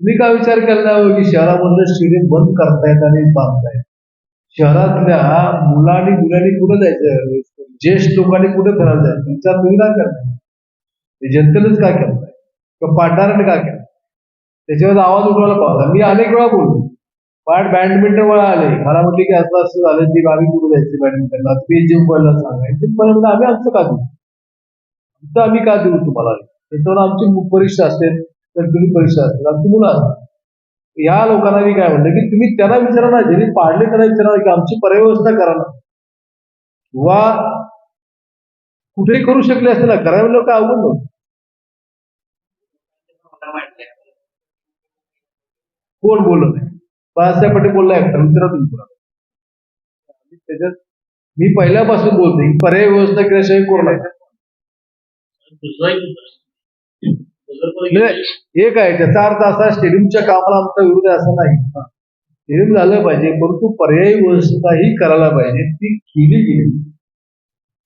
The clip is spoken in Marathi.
तुम्ही काय विचार केला की शहरामधलं स्टेडियम बंद करतायत आणि बांधतायत? शहरातल्या मुला आणि मुलांनी कुठं जायचं? ज्येष्ठ लोकांनी कुठे फिरायला जायचं? विचार तुम्ही काय करताय? ते जनतेनंच काय करताय किंवा पाडणाऱ्याने काय केलं? त्याच्यावर आवाज उठवायला पाहता. मी अनेक वेळा बोललो. पण बॅडमिंटन वेळा आले, मला म्हटले की असं असं झालं की आम्ही कुठे जायचं बॅडमिंटनला, तुम्ही जिम व्हायला सांगायचं. मला म्हटलं आम्ही आमचं का देऊ? आमचं आम्ही का देऊ तुम्हाला? त्याच्यावर आमची परीक्षा असते, तर तुम्ही परीक्षा असते, आमची मुलं असतात. या लोकांना मी काय म्हणलं की तुम्ही त्यांना विचारा ना, ज्यांनी पाडले त्यांना विचारा की आमची पर्यव्यवस्था करा ना, किंवा कुठेही करू शकले असते ना, करायला लोक अवघड नव्हतं. कोण बोलत नाही? बाळासाहेब पटेल बोलला एकटा, विचारा तुम्ही कोणाला. त्याच्यात मी पहिल्यापासून बोलतोय की पर्याय व्यवस्था केल्याशिवाय कोरोना एक आहे. त्याचा अर्थ असा, स्टेडियमच्या कामाला आमचा विरोध आहे असं नाही. स्टेडियम झालं पाहिजे, परंतु पर्यायी व्यवस्था ही करायला पाहिजे, ती केली गेली.